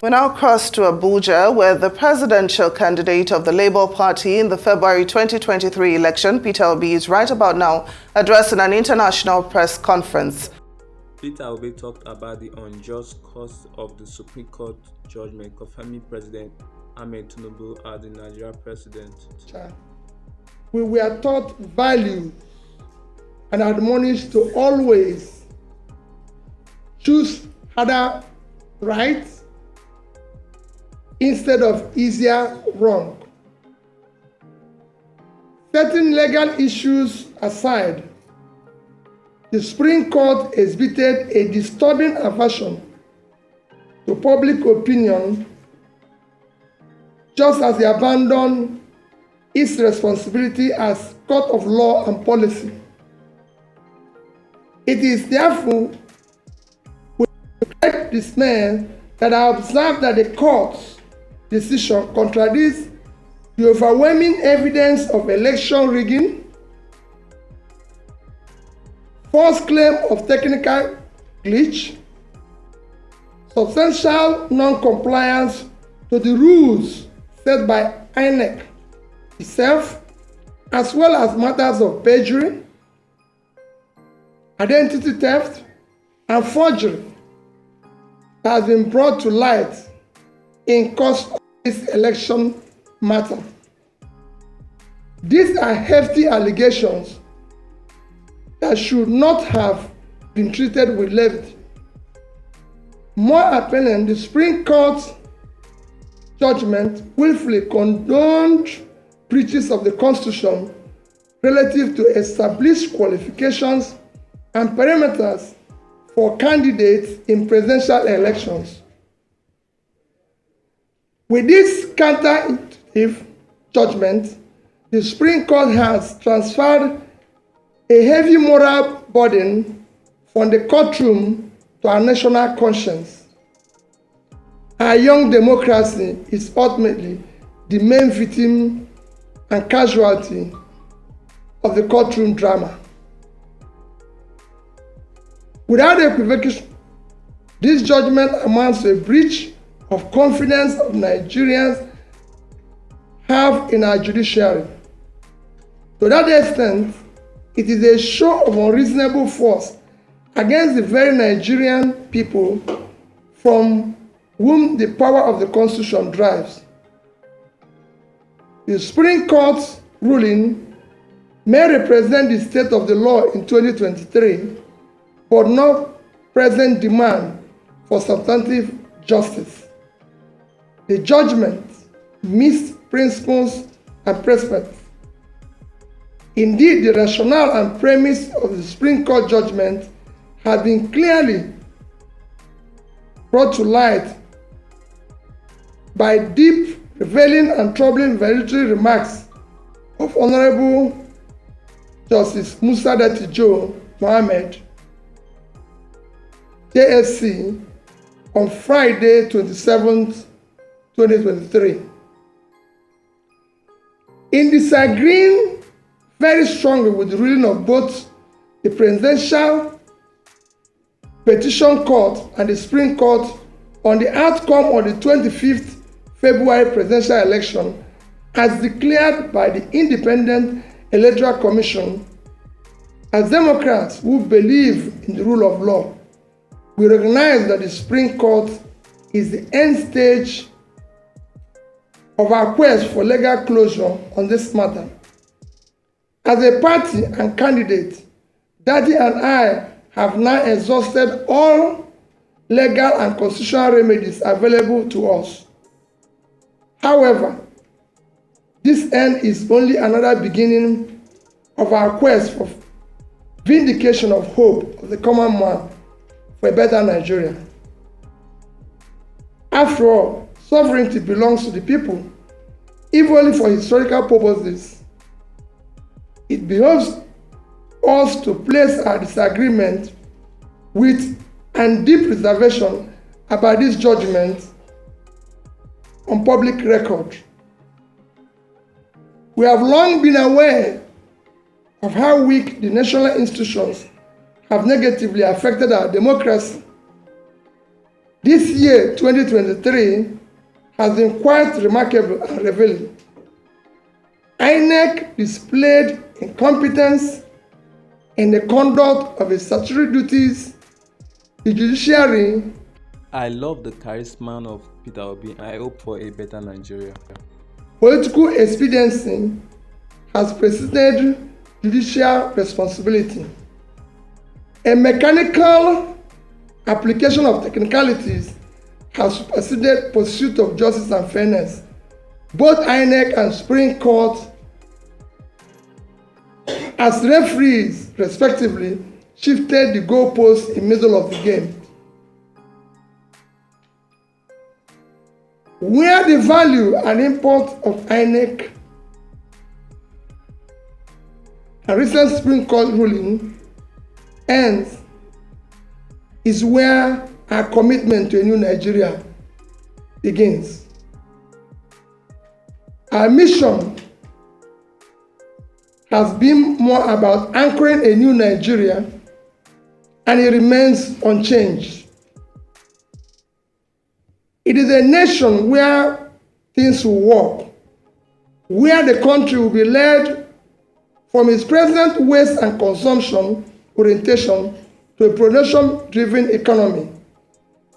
We now cross to Abuja, where the presidential candidate of the Labour Party in the February 2023 election, Peter Obi, is right about now addressing an international press conference. Peter Obi talked about the unjust cost of the Supreme Court judgment confirming President Ahmed Tinubu as the Nigerian president. We were taught values and admonished to always choose harder right instead of easier wrong. Setting legal issues aside, the Supreme Court exhibited a disturbing aversion to public opinion, just as they abandoned its responsibility as court of law and policy. It is therefore with great dismay that I observe that the court's decision contradicts the overwhelming evidence of election rigging, false claim of technical glitch, substantial non-compliance to the rules set by INEC itself, as well as matters of perjury, identity theft, and forgery that has been brought to light in course of this election matter. These are hefty allegations that should not have been treated with levity. More appalling, the Supreme Court's judgment willfully condoned breaches of the Constitution relative to established qualifications and parameters for candidates in presidential elections. With this counterintuitive judgment, the Supreme Court has transferred a heavy moral burden from the courtroom to our national conscience. Our young democracy is ultimately the main victim and casualty of the courtroom drama. Without equivocation, this judgment amounts to a breach of confidence of Nigerians have in our judiciary. To that extent, it is a show of unreasonable force against the very Nigerian people from whom the power of the Constitution drives. The Supreme Court's ruling may represent the state of the law in 2023, but not present demand for substantive justice. The judgment missed principles and precedents. Indeed, the rationale and premise of the Supreme Court judgment have been clearly brought to light by deep, revealing, and troubling valedictory remarks of Honorable Justice Musa Datijo Mohammed, JSC, on Friday, 27th, 2023. In disagreeing very strongly with the ruling of both the Presidential Petition Court and the Supreme Court on the outcome of the 25th February presidential election as declared by the Independent Electoral Commission, as Democrats who believe in the rule of law, we recognize that the Supreme Court is the end stage of our quest for legal closure on this matter. As a party and candidate, Daddy and I have now exhausted all legal and constitutional remedies available to us. However, this end is only another beginning of our quest for vindication of hope of the common man for a better Nigeria. After all, sovereignty belongs to the people, if only for historical purposes. It behoves us to place our disagreement with and deep reservation about this judgment on public record. We have long been aware of how weak the national institutions have negatively affected our democracy. This year, 2023, has been quite remarkable and revealing. INEC displayed incompetence in the conduct of its statutory duties. The judiciary. I love the charisma of Peter Obi and I hope for a better Nigeria. Political expediency has preceded judicial responsibility. A mechanical application of technicalities has superseded pursuit of justice and fairness. Both INEC and Supreme Court, as referees respectively, shifted the goalposts in the middle of the game. Where the value and import of INEC and recent Supreme Court ruling ends is where our commitment to a new Nigeria begins. Our mission has been more about anchoring a new Nigeria, and it remains unchanged. It is a nation where things will work, where the country will be led from its present waste and consumption orientation to a production-driven economy.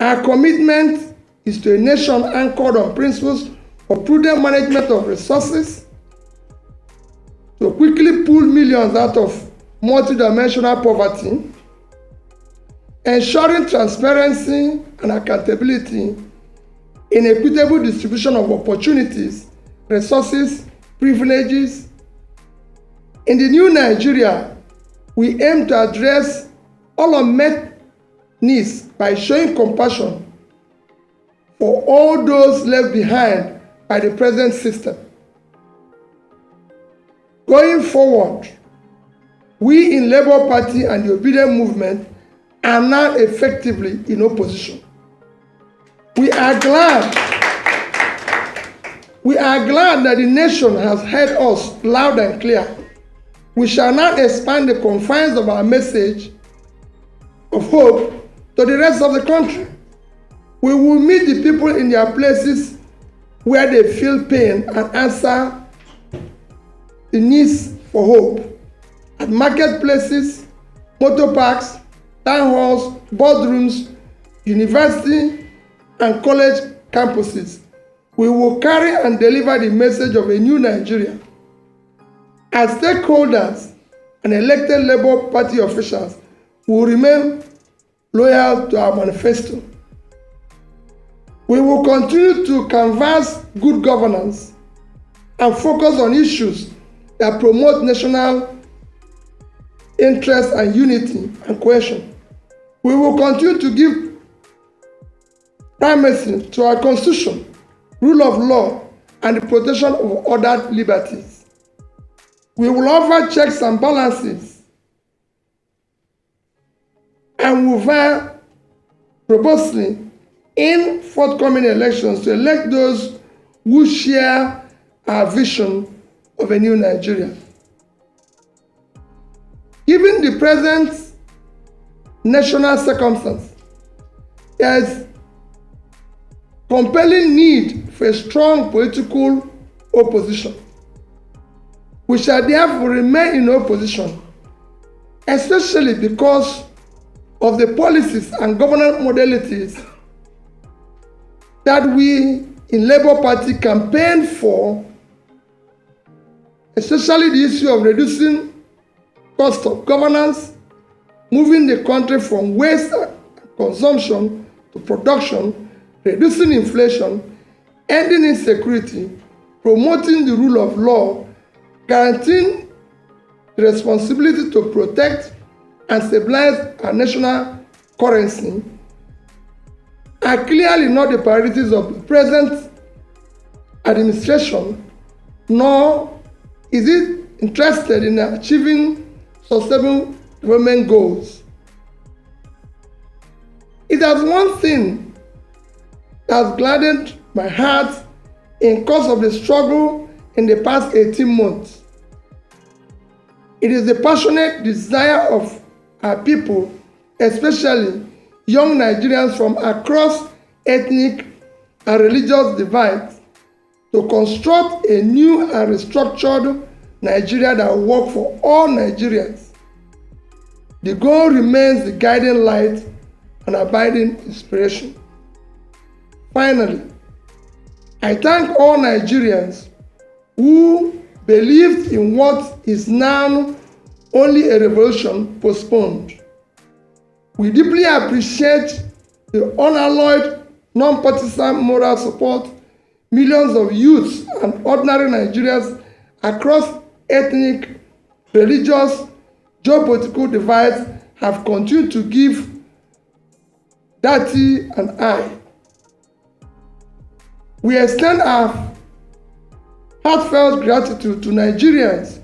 Our commitment is to a nation anchored on principles of prudent management of resources, to quickly pull millions out of multidimensional poverty, ensuring transparency and accountability in equitable distribution of opportunities, resources, privileges. In the new Nigeria, we aim to address all unmet needs by showing compassion for all those left behind by the present system. Going forward, we in Labour Party and the Obedient Movement are now effectively in opposition. We are glad that the nation has heard us loud and clear. We shall now expand the confines of our message of hope to the rest of the country. We will meet the people in their places where they feel pain and answer the needs for hope. At marketplaces, motor parks, town halls, boardrooms, university and college campuses, we will carry and deliver the message of a new Nigeria. As stakeholders and elected Labour Party officials, we will remain loyal to our manifesto. We will continue to canvass good governance and focus on issues that promote national interest and unity and cohesion. We will continue to give primacy to our Constitution, rule of law, and the protection of other liberties. We will offer checks and balances and will vie robustly in forthcoming elections to elect those who share our vision of a new Nigeria. Given the present national circumstance, there is compelling need for a strong political opposition. We shall therefore remain in opposition, especially because of the policies and governance modalities that we in Labour Party campaign for, especially the issue of reducing cost of governance, moving the country from waste and consumption to production, reducing inflation, ending insecurity, promoting the rule of law, guaranteeing the responsibility to protect and stabilize our national currency are clearly not the priorities of the present administration, nor is it interested in achieving sustainable development goals. It has one thing that has gladdened my heart in course of the struggle in the past 18 months. It is the passionate desire of our people, especially young Nigerians from across ethnic, and religious divides to construct a new and restructured Nigeria that will work for all Nigerians. The goal remains the guiding light and abiding inspiration. Finally, I thank all Nigerians who believed in what is now only a revolution postponed. We deeply appreciate the unalloyed, non-partisan moral support millions of youths and ordinary Nigerians across ethnic, religious, geopolitical divides have continued to give Dati and I. We extend our heartfelt gratitude to Nigerians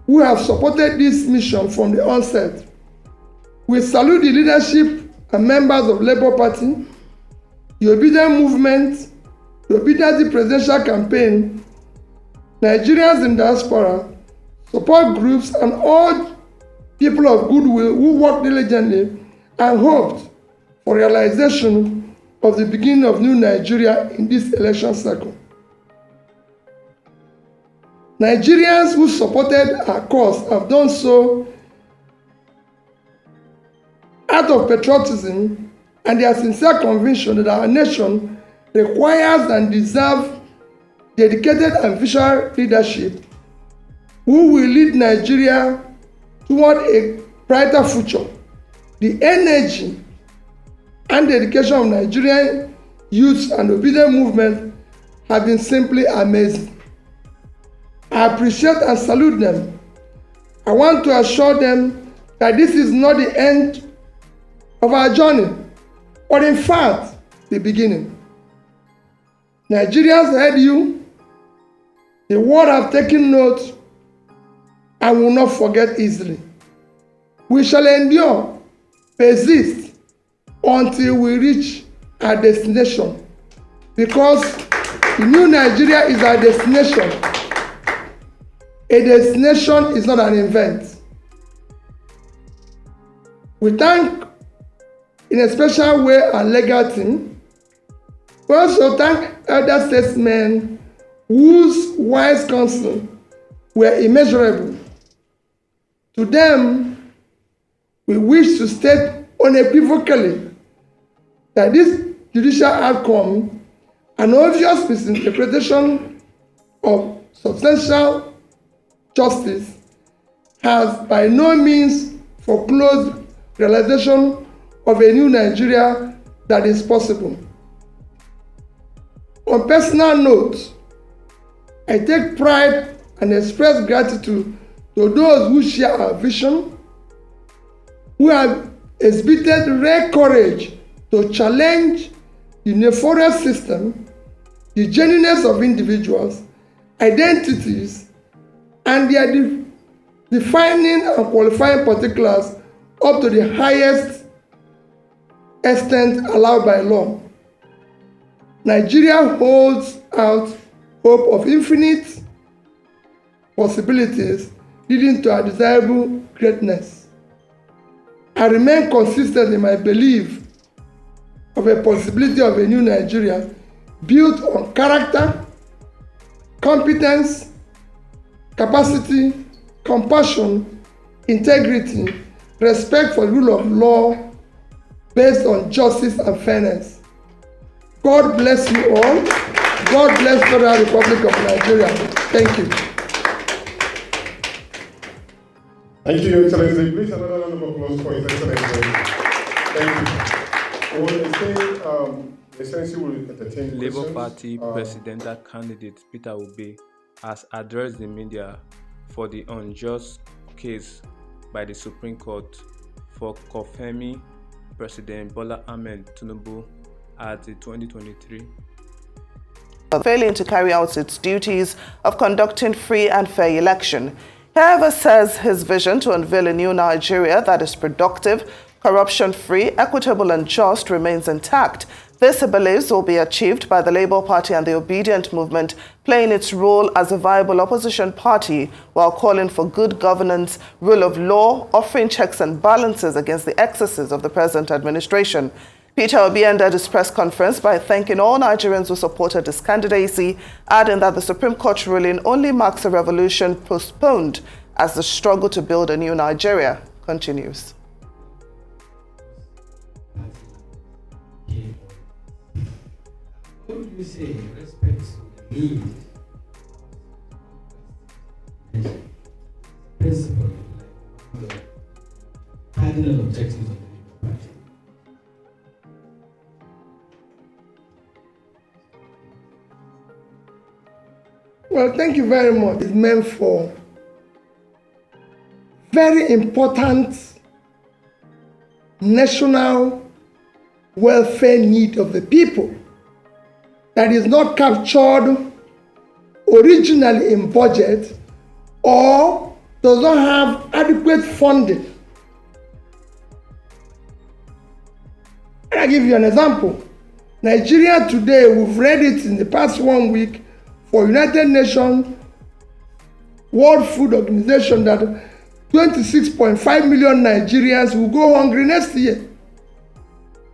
who have supported this mission from the onset. We salute the leadership and members of Labour Party, the Obedient Movement, the Obedient Presidential Campaign, Nigerians in diaspora, support groups, and all people of goodwill who worked diligently and hoped for realization of the beginning of new Nigeria in this election cycle. Nigerians who supported our cause have done so out of patriotism and their sincere conviction that our nation requires and deserves dedicated and visionary leadership who will lead Nigeria toward a brighter future. The energy and dedication of Nigerian youth and obedient movement have been simply amazing. I appreciate and salute them. I want to assure them that this is not the end of our journey, but in fact, the beginning. Nigerians heard you. The world have taken note and will not forget easily. We shall endure, persist until we reach our destination, because the new Nigeria is our destination. A destination is not an event. We thank in a special way our legal team. We also thank elder statesmen whose wise counsel were immeasurable. To them, we wish to state unequivocally that this judicial outcome, an obvious misinterpretation of substantial justice, has by no means foreclosed realization of a new Nigeria that is possible. On personal note, I take pride and express gratitude to those who share our vision, who have exhibited rare courage to challenge the nefarious system, the genuineness of individuals, identities, and their defining and qualifying particulars up to the highest extent allowed by law. Nigeria holds out hope of infinite possibilities leading to a desirable greatness. I remain consistent in my belief of a possibility of a new Nigeria built on character, competence, capacity, compassion, integrity, respect for the rule of law based on justice and fairness. God bless you all. God bless the Federal Republic of Nigeria. Thank you. Thank you, Your Excellency. Please, another round of applause for His Excellency. Thank you. The Excellency will entertain Labour questions. Party presidential candidate Peter Obi has addressed the media for the unjust case by the Supreme Court for confirming President Bola Ahmed Tinubu at the 2023 failing to carry out its duties of conducting free and fair election. He, however, says his vision to unveil a new Nigeria that is productive, corruption-free, equitable and just remains intact. This, he believes, will be achieved by the Labour Party and the Obedient Movement playing its role as a viable opposition party while calling for good governance, rule of law, offering checks and balances against the excesses of the present administration. Peter Obi ended his press conference by thanking all Nigerians who supported his candidacy, adding that the Supreme Court ruling only marks a revolution postponed as the struggle to build a new Nigeria continues. What would you say in respect to the need, principle, like the cardinal objectives of the Labour Party? Well, thank you very much. It's meant for very important national welfare need of the people that is not captured originally in budget or does not have adequate funding. I'll give you an example. Nigeria today, we've read it in the past 1 week for United Nations World Food Organization that 26.5 million Nigerians will go hungry next year.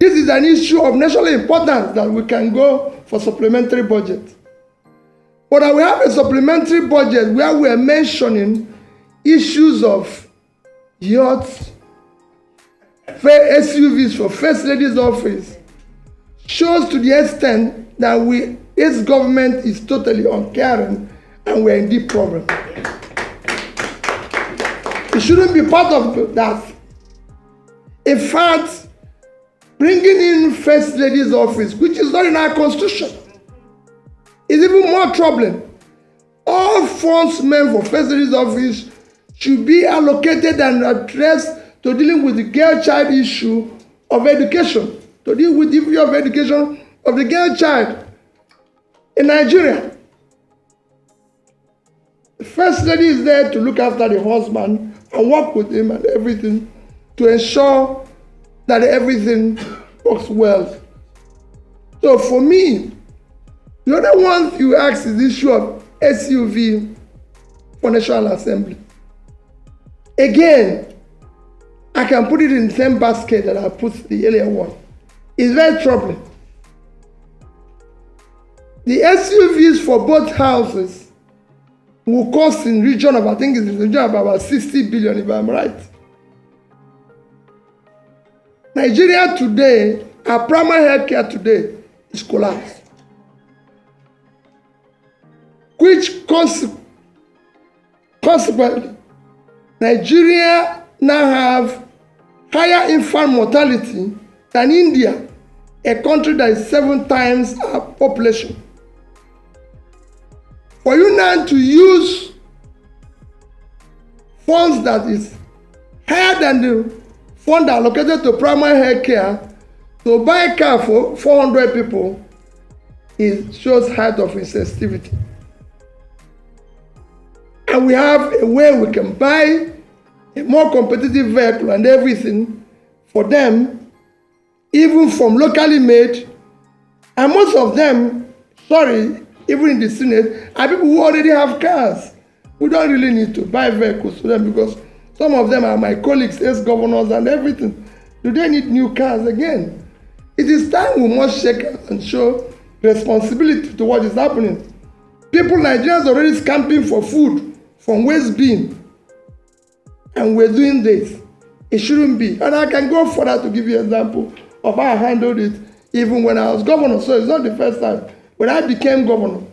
This is an issue of national importance that we can go for supplementary budget. But we have a supplementary budget where we are mentioning issues of yachts, SUVs for First Lady's office, shows to the extent that its government is totally uncaring and we're in deep problem. It shouldn't be part of that. In fact, bringing in First Lady's office, which is not in our constitution, is even more troubling. All funds meant for First Lady's office should be allocated and addressed to dealing with the girl-child issue of education, to deal with the issue of education of the girl child in Nigeria. The First Lady is there to look after the husband and work with him and everything to ensure that everything works well. So for me, the other one you ask is the issue of SUV for National Assembly. Again, I can put it in the same basket that I put the earlier one. It's very troubling. The SUVs for both houses will cost in region of, I think it's in the region of about 60 billion, if I'm right. Nigeria today, our primary health care today is collapsed. Which consequently, Nigeria now have higher infant mortality than India, a country that is 7 times our population. For you now to use funds that is higher than the fund allocated to primary health care to buy a car for 400 people, it shows height of insensitivity. And we have a way we can buy a more competitive vehicle and everything for them, even from locally made, and most of them, even in the Senate, are people who already have cars. We don't really need to buy vehicles for them because some of them are my colleagues, ex-governors and everything. Do they need new cars again? It is time we must check and show responsibility to what is happening. People, Nigerians, are already scamping for food from waste bin, and we're doing this. It shouldn't be. And I can go further to give you an example of how I handled it even when I was governor. So it's not the first time. When I became governor,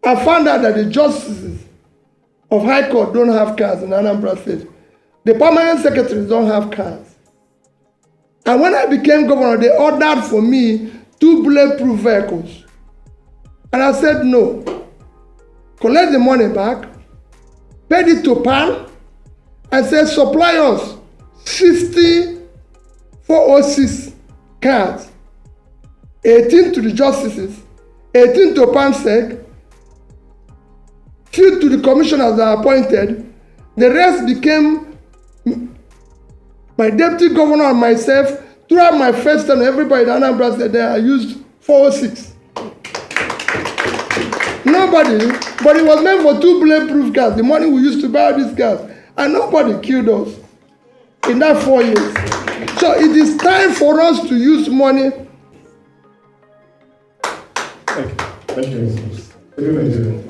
I found out that the justices of High Court don't have cars in Anambra State. The permanent secretaries don't have cars. And when I became governor, they ordered for me 2 bulletproof vehicles. And I said no. Collect the money back, paid it to PAN, and said supply us 60 406 cars. 18 to the justices, 18 to PAMSEC, few to the commissioners that are appointed. The rest became my deputy governor and myself. Throughout my first term, everybody in Anambra said that I used 406. Nobody, but it was meant for 2 bulletproof cars, the money we used to buy these cars, and nobody killed us in that 4 years. So it is time for us to use money. Thank you, Mr. Nigeria.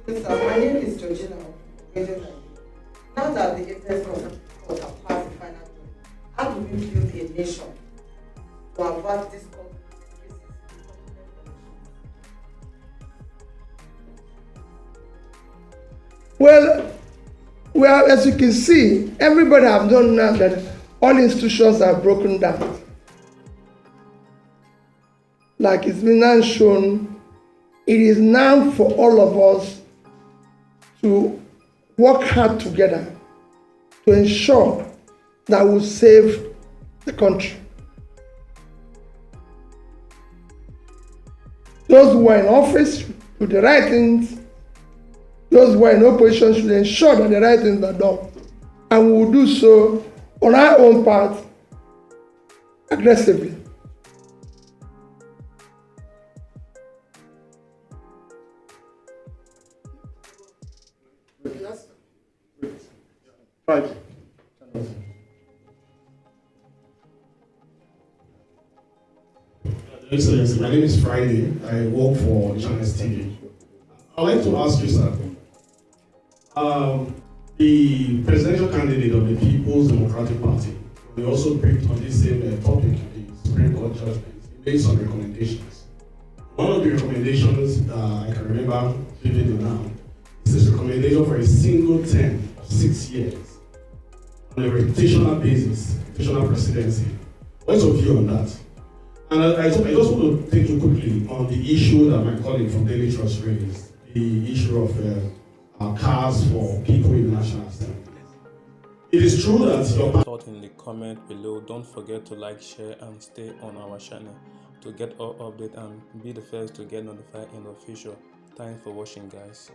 My name is Georgina. Now that the Apex Court have passed the final judgment, how do we build a nation to avert this court cases? Well, as you can see, everybody have done now that all institutions are broken down. Like it's been now shown, it is now for all of us to work hard together to ensure that we save the country. Those who are in office do the right things. Those who are in opposition should ensure that the right things are done. And we will do so on our own part aggressively. Right. Excellency, my name is Friday. I work for Channels TV. I'd like to ask you, sir, the presidential candidate of the People's Democratic Party, we also briefed on this same topic, the Supreme Court judgment. He made some recommendations. One of the recommendations I can remember vividly now is this recommendation for a single term of 6 years on a rotational basis, rotational presidency. What's your view on that? And I just want to take you quickly on the issue that my colleague from Daily Trust raised, the issue of cars for people in the National Assembly. It is true that your Thought in the comment below. Don't forget to like, share, and stay on our channel to get all updates and be the first to get notified in the future. Thanks for watching, guys.